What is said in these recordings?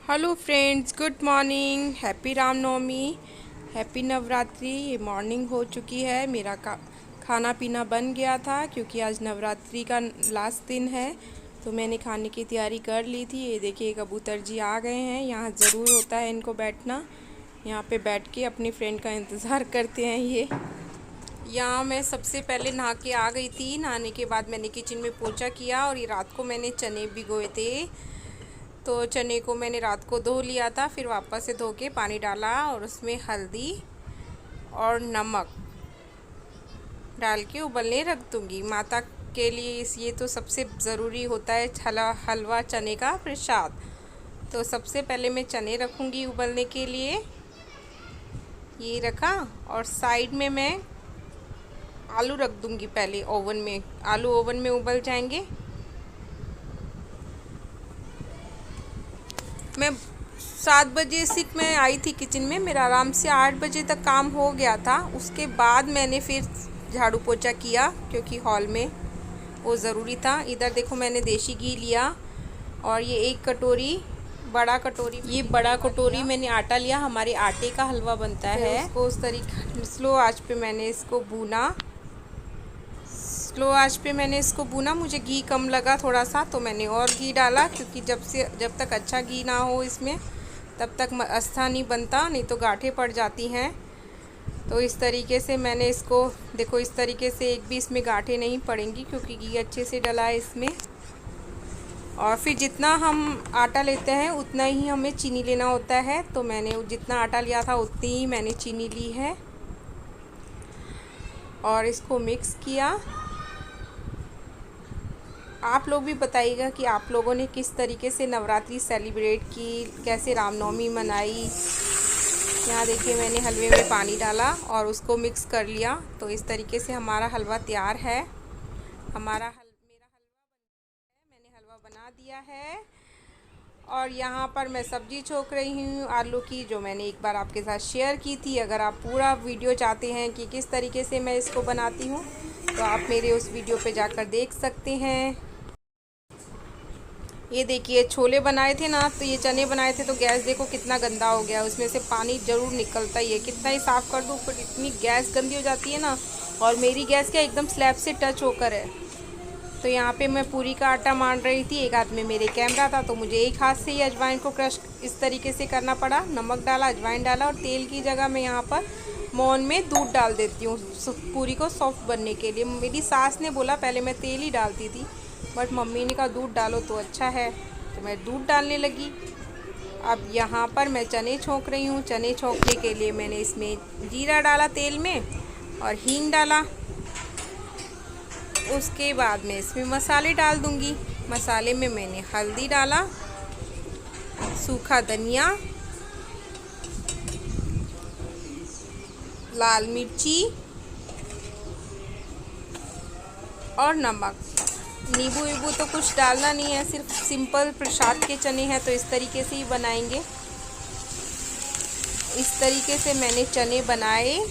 Hello friends, good morning. Happy Ramnavami, happy Navratri. ये morning हो चुकी है। मेरा खाना पीना बन गया था क्योंकि आज नवरात्रि का लास्ट दिन है, तो मैंने खाने की तैयारी कर ली थी। ये देखिए कबूतर जी आ गए हैं। यहाँ ज़रूर होता है इनको बैठना। यहाँ पे बैठ के अपनी फ्रेंड का इंतज़ार करते हैं ये। यहाँ मैं सबसे पहले नहा के आ गई थी। नहाने के बाद मैंने किचन में पोछा किया और ये रात को मैंने चने भिगोए थे, तो चने को मैंने रात को धो लिया था। फिर वापस से धो के पानी डाला और उसमें हल्दी और नमक डाल के उबलने रख दूँगी। माता के लिए ये तो सबसे ज़रूरी होता है हलवा चने का प्रसाद। तो सबसे पहले मैं चने रखूँगी उबलने के लिए। ये रखा और साइड में मैं आलू रख दूँगी पहले ओवन में। आलू ओवन में उबल जाएंगे। मैं 7 बजे से मैं आई थी किचन में। मेरा आराम से 8 बजे तक काम हो गया था। उसके बाद मैंने फिर झाड़ू पोछा किया क्योंकि हॉल में वो ज़रूरी था। इधर देखो मैंने देसी घी लिया और ये एक कटोरी ये बड़ा कटोरी मैंने आटा लिया। हमारे आटे का हलवा बनता है। उसको उस तरीके स्लो आंच पे मैंने इसको भूना। मुझे घी कम लगा थोड़ा सा, तो मैंने और घी डाला क्योंकि जब तक अच्छा घी ना हो इसमें तब तक अच्छा नहीं बनता, नहीं तो गांठें पड़ जाती हैं। तो इस तरीके से मैंने इसको देखो, इस तरीके से एक भी इसमें गांठें नहीं पड़ेंगी क्योंकि घी अच्छे से डला है इसमें। और फिर जितना हम आटा लेते हैं उतना ही हमें चीनी लेना होता है। तो मैंने जितना आटा लिया था उतनी ही मैंने चीनी ली है और इसको मिक्स किया। आप लोग भी बताइएगा कि आप लोगों ने किस तरीके से नवरात्रि सेलिब्रेट की, कैसे रामनवमी मनाई। यहाँ देखिए मैंने हलवे में पानी डाला और उसको मिक्स कर लिया। तो इस तरीके से हमारा हलवा तैयार है। मेरा हलवा मैंने हलवा बना दिया है। और यहाँ पर मैं सब्ज़ी छोक रही हूँ आलू की, जो मैंने एक बार आपके साथ शेयर की थी। अगर आप पूरा वीडियो चाहते हैं कि किस तरीके से मैं इसको बनाती हूँ तो आप मेरे उस वीडियो पे जाकर देख सकते हैं। ये देखिए छोले बनाए थे ना, तो ये चने बनाए थे, तो गैस देखो कितना गंदा हो गया। उसमें से पानी ज़रूर निकलता ही है। कितना ही साफ़ कर दूँ पर इतनी गैस गंदी हो जाती है ना। और मेरी गैस क्या एकदम स्लैब से टच होकर है। तो यहाँ पे मैं पूरी का आटा मान रही थी, एक हाथ में मेरे कैमरा था, तो मुझे एक हाथ से ही अजवाइन को क्रश इस तरीके से करना पड़ा। नमक डाला, अजवाइन डाला और तेल की जगह मैं यहाँ पर मोहन में दूध डाल देती हूँ पूरी को सॉफ्ट बनने के लिए। मेरी सास ने बोला पहले मैं तेल ही डालती थी, बट मम्मी ने कहा दूध डालो तो अच्छा है, तो मैं दूध डालने लगी। अब यहाँ पर मैं चने छोंक रही हूँ। चने छोंकने के लिए मैंने इसमें जीरा डाला तेल में और हींग डाला। उसके बाद मैं इसमें मसाले डाल दूँगी। मसाले में मैंने हल्दी डाला, सूखा धनिया, लाल मिर्ची और नमक। नींबू वीबू तो कुछ डालना नहीं है, सिर्फ सिंपल प्रसाद के चने हैं तो इस तरीके से ही बनाएंगे। इस तरीके से मैंने चने बनाए।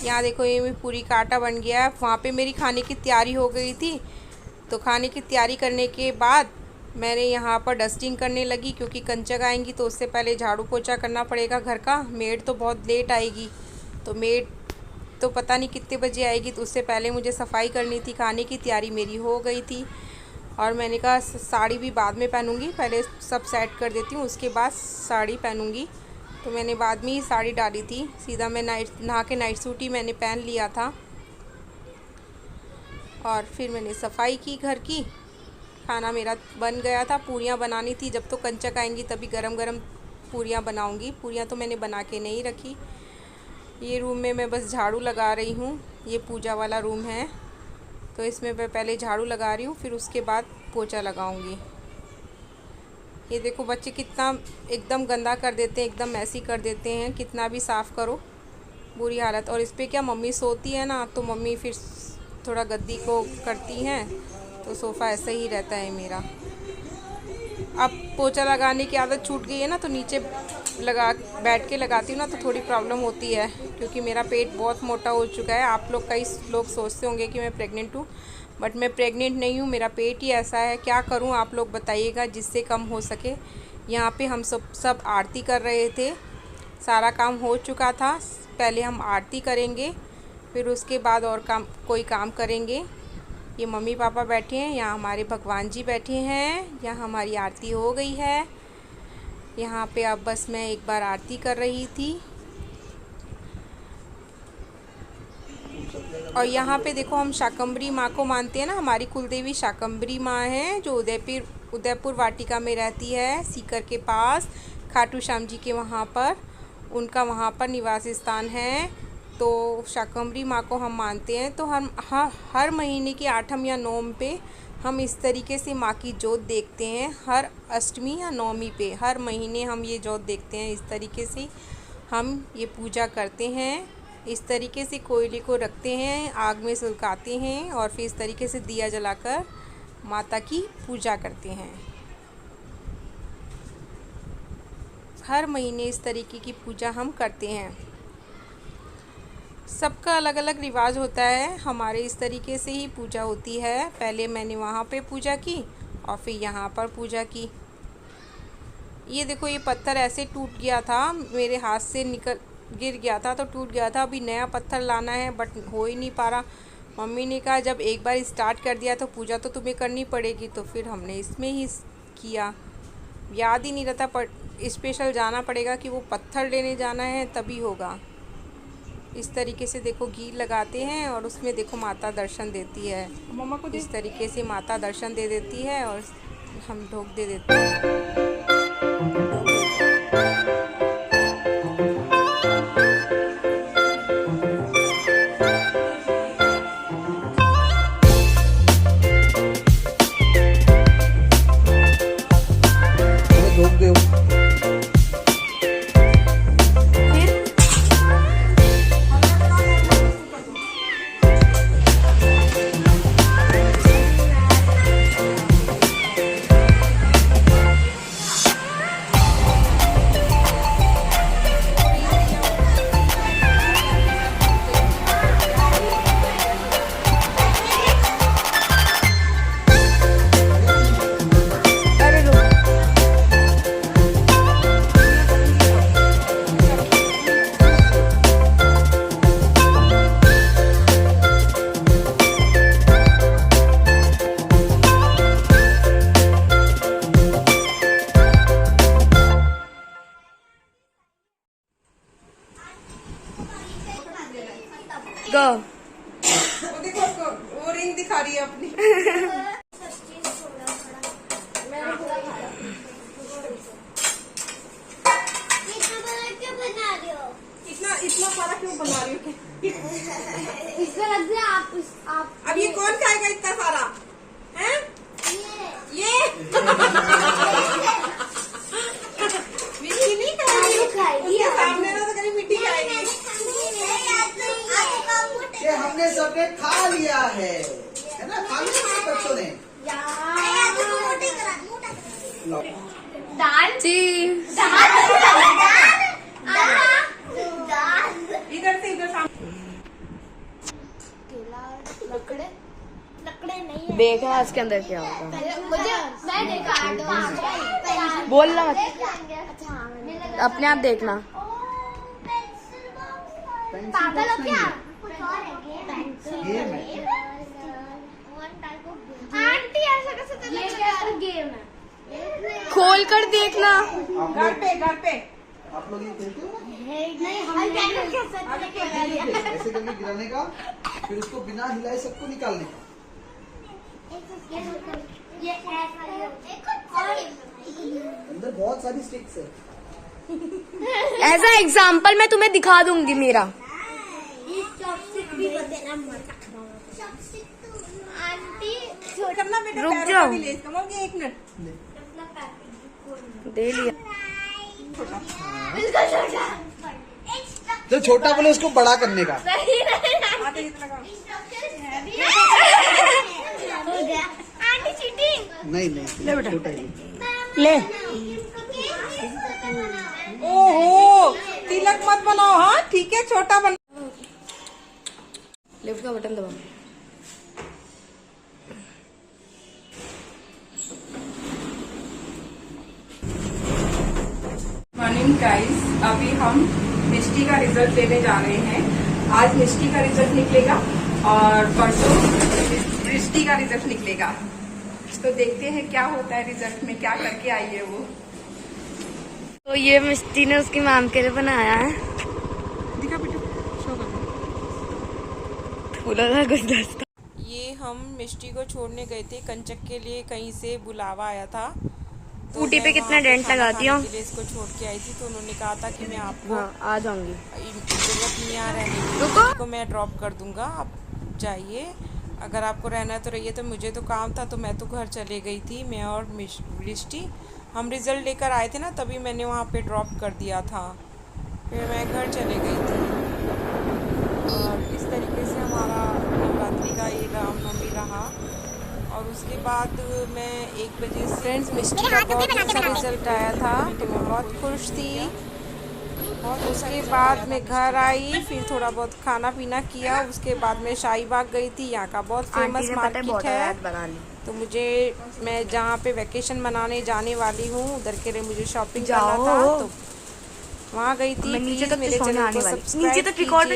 यहाँ देखो ये पूरी का आटा बन गया। वहाँ पे मेरी खाने की तैयारी हो गई थी। तो खाने की तैयारी करने के बाद मैंने यहाँ पर डस्टिंग करने लगी क्योंकि कंचक आएंगी तो उससे पहले झाड़ू पोछा करना पड़ेगा घर का। मेड तो बहुत लेट आएगी, तो मेड तो पता नहीं कितने बजे आएगी, तो उससे पहले मुझे सफाई करनी थी। खाने की तैयारी मेरी हो गई थी और मैंने कहा साड़ी भी बाद में पहनूंगी, पहले सब सेट कर देती हूँ उसके बाद साड़ी पहनूंगी। तो मैंने बाद में ही साड़ी डाली थी। सीधा मैं नहा के नाइट सूट ही मैंने पहन लिया था और फिर मैंने सफाई की घर की। खाना मेरा बन गया था। पूरियाँ बनानी थी, जब तो कंचक आएंगी तभी गरम गरम पूरियाँ बनाऊंगी। पूरियाँ तो मैंने बना के नहीं रखी। ये रूम में मैं बस झाड़ू लगा रही हूँ। ये पूजा वाला रूम है, तो इसमें मैं पहले झाड़ू लगा रही हूँ, फिर उसके बाद पोछा लगाऊंगी। ये देखो बच्चे कितना एकदम गंदा कर देते हैं, एकदम मैसी कर देते हैं। कितना भी साफ़ करो बुरी हालत। और इस पर क्या मम्मी सोती है ना, तो मम्मी फिर थोड़ा गद्दी को करती हैं, तो सोफ़ा ऐसा ही रहता है मेरा। अब पोछा लगाने की आदत छूट गई है ना, तो नीचे बैठ के लगाती हूँ ना, तो थोड़ी प्रॉब्लम होती है क्योंकि मेरा पेट बहुत मोटा हो चुका है। आप लोग कई लोग सोचते होंगे कि मैं प्रेग्नेंट हूँ, बट मैं प्रेग्नेंट नहीं हूँ। मेरा पेट ही ऐसा है, क्या करूँ आप लोग बताइएगा जिससे कम हो सके। यहाँ पे हम सब आरती कर रहे थे। सारा काम हो चुका था। पहले हम आरती करेंगे, फिर उसके बाद और कोई काम करेंगे। ये मम्मी पापा बैठे हैं, यहाँ हमारे भगवान जी बैठे हैं, यहाँ हमारी आरती हो गई है। यहाँ पे अब बस मैं एक बार आरती कर रही थी। और यहाँ पे देखो, हम शाकंभरी माँ को मानते हैं ना। हमारी कुलदेवी शाकंभरी माँ है, जो उदयपुर वाटिका में रहती है, सीकर के पास, खाटू श्याम जी के वहाँ पर उनका वहाँ पर निवास स्थान है। तो शाकंभरी माँ को हम मानते हैं। तो हम हर महीने की 8वीं या 9वीं पे हम इस तरीके से माँ की जोत देखते हैं। हर अष्टमी या 9वीं पे हर महीने हम ये जोत देखते हैं। इस तरीके से हम ये पूजा करते हैं। इस तरीके से कोयले को रखते हैं, आग में सुलगाते हैं और फिर इस तरीके से दिया जलाकर माता की पूजा करते हैं। हर महीने इस तरीके की पूजा हम करते हैं। सबका अलग अलग रिवाज होता है। हमारे इस तरीके से ही पूजा होती है। पहले मैंने वहाँ पे पूजा की और फिर यहाँ पर पूजा की। ये देखो, ये पत्थर ऐसे टूट गया था, मेरे हाथ से गिर गया था तो टूट गया था। अभी नया पत्थर लाना है, बट हो ही नहीं पा रहा। मम्मी ने कहा जब एक बार स्टार्ट कर दिया तो पूजा तो तुम्हें करनी पड़ेगी। तो फिर हमने इसमें ही किया। याद ही नहीं रहता, पर स्पेशल जाना पड़ेगा कि वो पत्थर लेने जाना है, तभी होगा। इस तरीके से देखो, घी लगाते हैं और उसमें देखो माता दर्शन देती है। मम्मा को इस तरीके से माता दर्शन दे देती है और हम ढोक दे देते हैं। गो वो देखो, वो रिंग दिखा रही है अपनी। इतना सारा क्यों बना रही हो? इसमें रख दे आप। अब ये कौन खाएगा इतना सारा? हैं? ये मिट्टी नहीं खाएगी। उसके सामने ना तो कहीं मिट्टी खाएगी। ये हमने सबने खा लिया है ना? खा लिया बच्चों ने। दाल जी, इधर से इधर सामने। लकड़े नहीं है। देखना इसके अंदर क्या होगा। मुझे मैं देखा बोलना मत, अच्छा अपने आप देखना। पागल हो क्या? गेम है। आंटी ऐसा कैसे चल रहा है? गेम है। खोल कर देखना। घर पे आप लोग ये खेलते हो? नहीं हम ऐसे करके गिराने का, फिर उसको बिना हिलाए सबको निकालने का। ये अंदर बहुत सारी स्टिक्स है। एज अ एग्जाम्पल मैं तुम्हें दिखा दूंगी मेरा। आंटी करना बेटा, रुक पैरों जाओ। का भी ले इसका। मम्मी एक मिनट। दे लिया। तो छोटा बोले उसको बड़ा करने का। आते इतना का। Aunty cheating. नहीं ले बेटा। छोटा ही। ले। ओहो, तिलक मत बनाओ। हाँ ठीक है, छोटा बना। लेफ्ट का बटन दबा। मॉर्निंग गाइस, अभी हम मिष्टी का रिजल्ट लेने जा रहे हैं। आज मिष्टी का रिजल्ट निकलेगा और परसों दृष्टि का रिजल्ट निकलेगा। तो देखते हैं क्या होता है रिजल्ट में, क्या करके आई है वो। तो ये मिष्टी ने उसकी मैम के लिए बनाया है। दिखा बेटा, शो कर। फूलों का गुलदस्ता। ये हम मिष्टी को छोड़ने गए थे कंचक के लिए, कहीं से बुलावा आया था। तो ऊटी पे मैं कितना वहाँ डेंट खाना लगाती खाने हूँ। के लिए इसको छोड़ के आई थी, तो उन्होंने कहा था कि मैं आपको हाँ, आ जाऊंगी। जरूरत नहीं आ रहने की, रुको। आपको मैं ड्रॉप कर दूंगा, आप जाइए। अगर आपको रहना है तो रहिए। तो मुझे तो काम था, तो मैं तो घर चले गई थी। मैं और मिष्टी हम रिजल्ट लेकर आए थे ना, तभी मैंने वहाँ पे ड्रॉप कर दिया था, फिर मैं घर चले गई थी। और इस तरीके से हमारा नवरात्रि का ये रामनवमी रहा। और उसके बाद मैं 1 बजे से फ्रेंड्स मिष्टी का बहुत अच्छा रिजल्ट आया था, तो मैं बहुत खुश थी। और उसके बाद मैं घर आई, फिर थोड़ा बहुत खाना पीना किया। उसके बाद मैं शाहीबाग गई थी, यहाँ का बहुत फेमस मार्केट है। बना ली। तो मैं जहाँ पे वैकेशन मनाने जाने वाली हूँ, उधर के लिए मुझे शॉपिंग करना जाओ। था, तो वहाँ गई थी। मैं नीचे प्लीज तक मेरे सोने चैनल आने को वाली। सब्सक्राइब नीचे तक रिकॉर्ड कीजिए।